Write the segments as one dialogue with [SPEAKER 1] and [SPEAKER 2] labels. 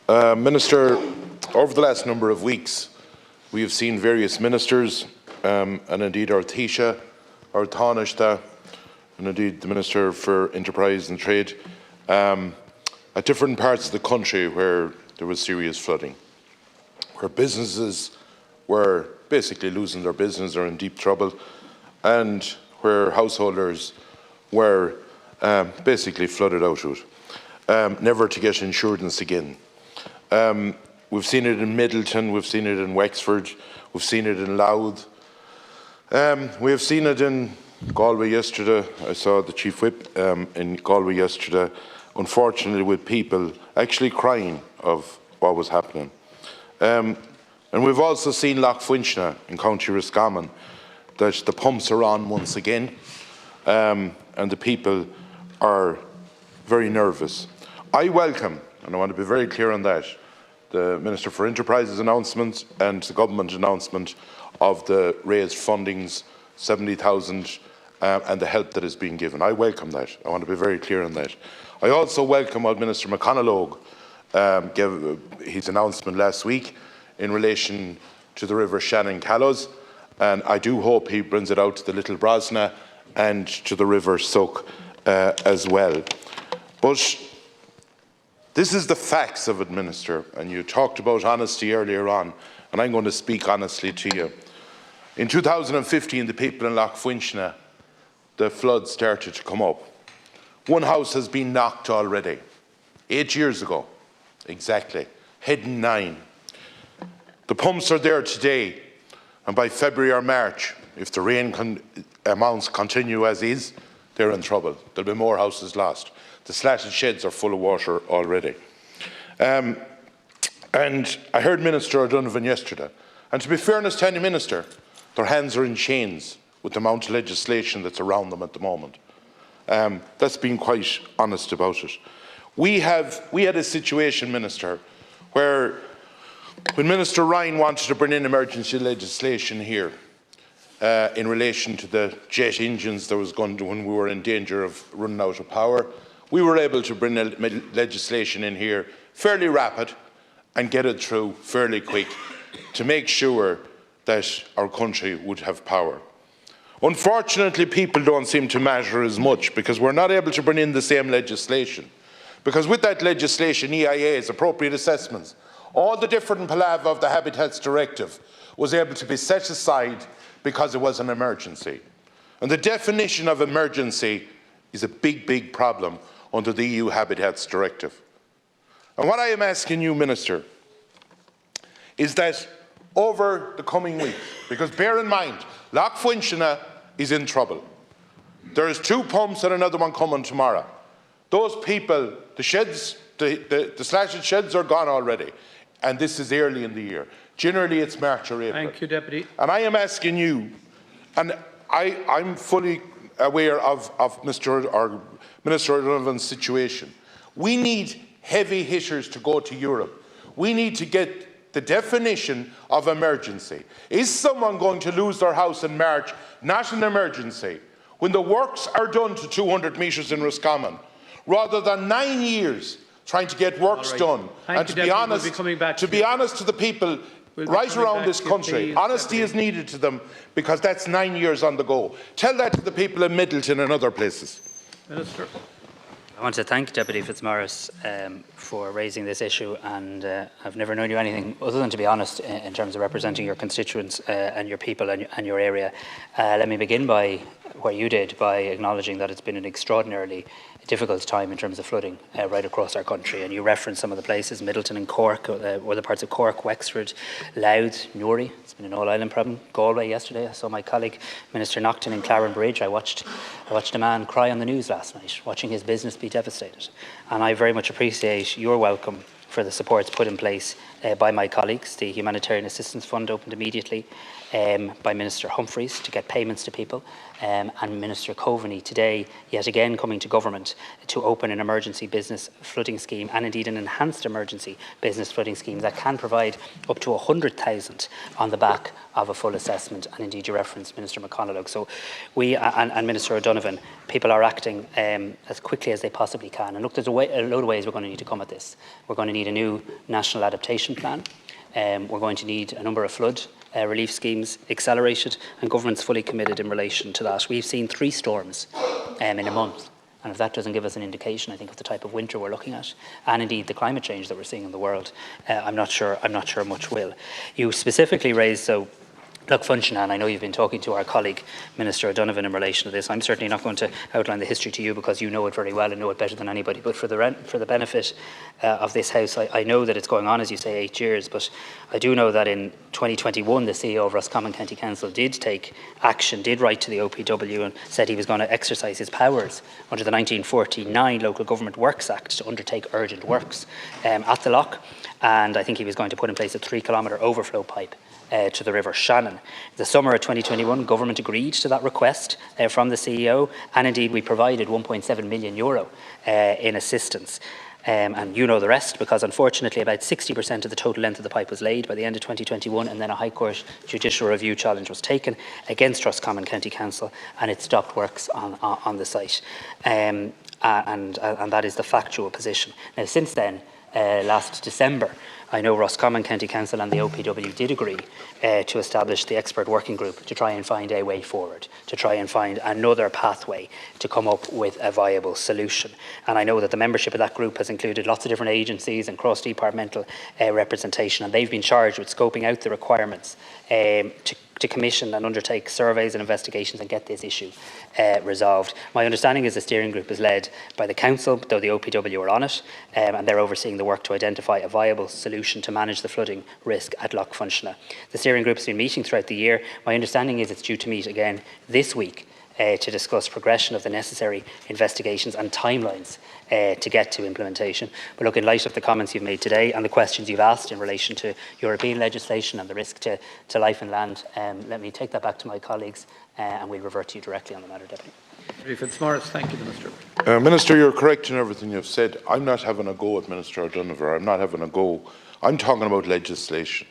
[SPEAKER 1] Minister, over the last number of weeks, we have seen various ministers, and indeed our Taoiseach, our Oireachtas, and indeed the Minister for Enterprise and Trade, at different parts of the country where there was serious flooding, where businesses were basically losing their business or in deep trouble, and where householders were basically flooded out of it, never to get insurance again. We've seen it in Middleton, we've seen it in Wexford, we've seen it in Louth. We have seen it in Galway yesterday. I saw the Chief Whip in Galway yesterday, unfortunately with people actually crying of what was happening. And we've also seen Lough Fuinchna in County Roscommon, that the pumps are on once again, and the people are very nervous. I welcome, and I want to be very clear on that, the Minister for Enterprise's announcement and the government announcement of the raised fundings, 70,000, and the help that is being given. I welcome that. I want to be very clear on that. I also welcome what Minister McConalogue gave his announcement last week in relation to the River Shannon Callows, and I do hope he brings it out to the Little Brosna and to the River Suck as well. But this is the facts of it, Minister, and you talked about honesty earlier on, and I'm going to speak honestly to you. In 2015, the people in Lough Fuinchna, the floods started to come up. One house has been knocked already, 8 years ago, exactly, heading 9. The pumps are there today, and by February or March, if the rain amounts continue as is, they're in trouble. There'll be more houses lost. The slatted sheds are full of water already. And I heard Minister O'Donovan yesterday, and to be fairness to any minister, their hands are in chains with the amount of legislation that's around them at the moment. That's being quite honest about it. We had a situation, Minister, where when Minister Ryan wanted to bring in emergency legislation here in relation to the jet engines that was going to, when we were in danger of running out of power, we were able to bring legislation in here fairly rapid and get it through fairly quick to make sure that our country would have power. Unfortunately, people don't seem to matter as much because we're not able to bring in the same legislation. Because with that legislation, EIAs, appropriate assessments, all the different palaver of the Habitats Directive was able to be set aside because it was an emergency. And the definition of emergency is a big, big problem under the EU Habitats Directive. And what I am asking you, Minister, is that over the coming weeks, because bear in mind, Lough Fuinchna is in trouble. There is 2 pumps and another one coming tomorrow. Those people, the sheds, the slashed sheds are gone already, and this is early in the year. Generally, it's March or April.
[SPEAKER 2] Thank you, Deputy.
[SPEAKER 1] And I am asking you, and I'm fully aware of Minister O'Donovan's situation. We need heavy hitters to go to Europe. We need to get the definition of emergency. Is someone going to lose their house in March not an emergency when the works are done to 200 metres in Roscommon, rather than 9 years trying to get works done? And to be honest, to the people right around this country, honesty is needed to them, because that's 9 years on the go. Tell that to the people in Middleton and other places.
[SPEAKER 2] Minister.
[SPEAKER 3] I want to thank Deputy Fitzmaurice for raising this issue, and I've never known you anything other than to be honest in terms of representing your constituents and your people and your area. Let me begin by where you did, by acknowledging that it's been an extraordinarily difficult time in terms of flooding right across our country, and you referenced some of the places, Middleton and Cork, other parts of Cork, Wexford, Louth, Newry. It's been an all-island problem. Galway yesterday, I saw my colleague Minister Naughton in Claren Bridge. I watched a man cry on the news last night, watching his business be devastated, and I very much appreciate your welcome for the supports put in place by my colleagues. The Humanitarian Assistance Fund opened immediately, by Minister Humphreys to get payments to people, and Minister Coveney today yet again coming to government to open an emergency business flooding scheme, and indeed an enhanced emergency business flooding scheme that can provide up to 100,000 on the back of a full assessment. And indeed you referenced Minister McConalogue. So we and Minister O'Donovan, people are acting as quickly as they possibly can. And look, there's a load of ways we're going to need to come at this. We're going to need need a new national adaptation plan. We're going to need a number of flood relief schemes accelerated, and government's fully committed in relation to that. We've seen 3 storms in a month. And if that doesn't give us an indication, I think, of the type of winter we're looking at, and indeed the climate change that we're seeing in the world, I'm not sure much will. You specifically raised, Look, Function, and I know you've been talking to our colleague, Minister O'Donovan, in relation to this. I'm certainly not going to outline the history to you because you know it very well and know it better than anybody. But for the benefit of this House, I know that it's going on, as you say, 8 years. But I do know that in 2021, the CEO of Roscommon County Council did take action, did write to the OPW and said he was going to exercise his powers under the 1949 Local Government Works Act to undertake urgent works at the loch. And I think he was going to put in place a 3-kilometre overflow pipe to the River Shannon. The summer of 2021, government agreed to that request from the CEO, and indeed we provided €1.7 million in assistance. And you know the rest, because unfortunately about 60% of the total length of the pipe was laid by the end of 2021, and then a High Court judicial review challenge was taken against Roscommon County Council, and it stopped works on the site. And that is the factual position. Now, since then, last December, I know Roscommon County Council and the OPW did agree to establish the expert working group to try and find a way forward, to try and find another pathway to come up with a viable solution. And I know that the membership of that group has included lots of different agencies and cross-departmental representation, and they've been charged with scoping out the requirements to commission and undertake surveys and investigations and get this issue resolved. My understanding is the steering group is led by the council, though the OPW are on it, and they're overseeing the work to identify a viable solution to manage the flooding risk at Loch Funchna. The steering group has been meeting throughout the year. My understanding is it's due to meet again this week to discuss progression of the necessary investigations and timelines to get to implementation. But look, in light of the comments you've made today and the questions you've asked in relation to European legislation and the risk to life and land, let me take that back to my colleagues and we'll revert to you directly on the matter, Deputy.
[SPEAKER 2] Fitzmaurice, thank you, Minister.
[SPEAKER 1] Minister, you're correct in everything you've said. I'm not having a go at Minister O'Donovan. I'm not having a go. I'm talking about legislation.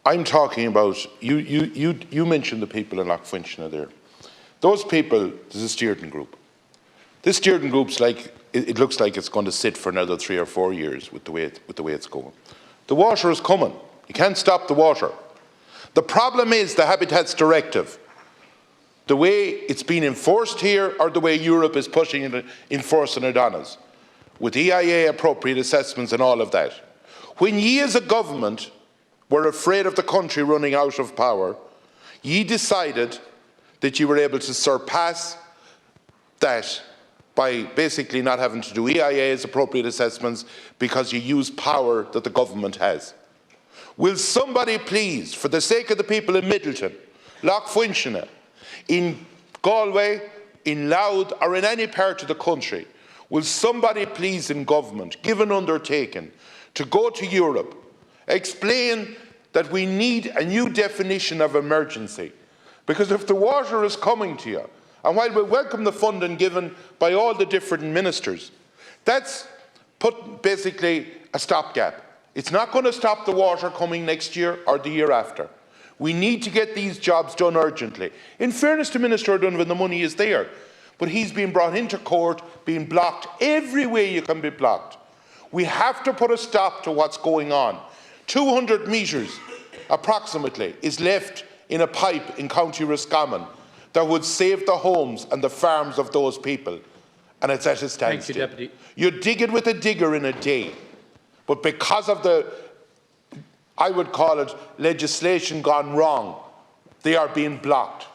[SPEAKER 1] I'm talking about, you mentioned the people in Loch Funchna there. Those people, there's a steering group. This steering group's like, it looks like it's going to sit for another 3 or 4 years with the way it's going. The water is coming. You can't stop the water. The problem is the Habitats Directive. The way it's been enforced here or the way Europe is pushing it, enforcing it on us, with EIA appropriate assessments and all of that. When ye as a government were afraid of the country running out of power, ye decided that you were able to surpass that by basically not having to do EIA's appropriate assessments because you use power that the government has. Will somebody please, for the sake of the people in Middleton, Loch Funchna, in Galway, in Louth or in any part of the country, will somebody please in government give an undertaking to go to Europe, explain that we need a new definition of emergency? Because if the water is coming to you, and while we welcome the funding given by all the different ministers, that's put basically a stopgap. It's not going to stop the water coming next year or the year after. We need to get these jobs done urgently. In fairness to Minister O'Donovan, the money is there, but he's been brought into court, being blocked every way you can be blocked. We have to put a stop to what's going on. 200 metres, approximately, is left in a pipe in County Roscommon that would save the homes and the farms of those people, and it's at a standstill.
[SPEAKER 2] Thank you, Deputy.
[SPEAKER 1] You dig it with a digger in a day, but because of the, I would call it, legislation gone wrong, they are being blocked.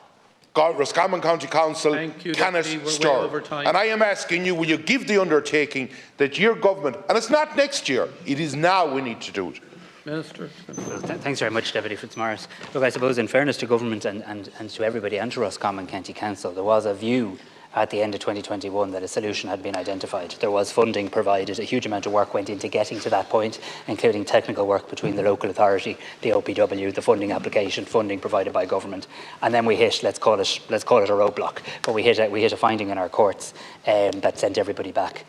[SPEAKER 1] Roscommon County Council cannot stir. And I am asking you, will you give the undertaking that your government, and it's not next year, it is now we need to do it.
[SPEAKER 2] Minister.
[SPEAKER 3] Well, thanks very much, Deputy Fitzmaurice. Look, I suppose in fairness to government and to everybody and to Roscommon County Council, there was a view at the end of 2021 that a solution had been identified. There was funding provided. A huge amount of work went into getting to that point, including technical work between the local authority, the OPW, the funding application, funding provided by government. And then we hit, let's call it a roadblock, but we hit a finding in our courts that sent everybody back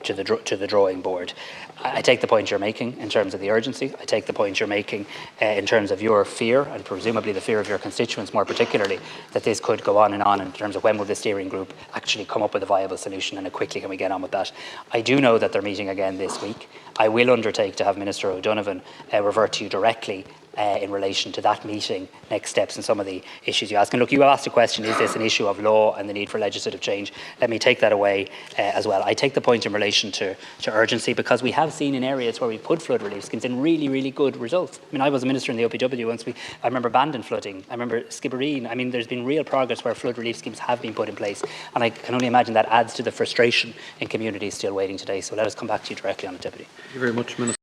[SPEAKER 3] to the drawing board. I take the point you're making in terms of the urgency. I take the point you're making in terms of your fear, and presumably the fear of your constituents more particularly, that this could go on in terms of when will the steering group actually come up with a viable solution, and how quickly can we get on with that. I do know that they're meeting again this week. I will undertake to have Minister O'Donovan revert to you directly in relation to that meeting, next steps and some of the issues you ask. And look, you asked a question, is this an issue of law and the need for legislative change? Let me take that away as well. I take the point in relation to urgency, because we have seen in areas where we put flood relief schemes in really, really good results. I mean, I was a minister in the OPW once. I remember Bandon flooding, I remember Skibbereen. I mean, there's been real progress where flood relief schemes have been put in place, and I can only imagine that adds to the frustration in communities still waiting today. So let us come back to you directly on it, Deputy.
[SPEAKER 2] Thank you very much, Minister.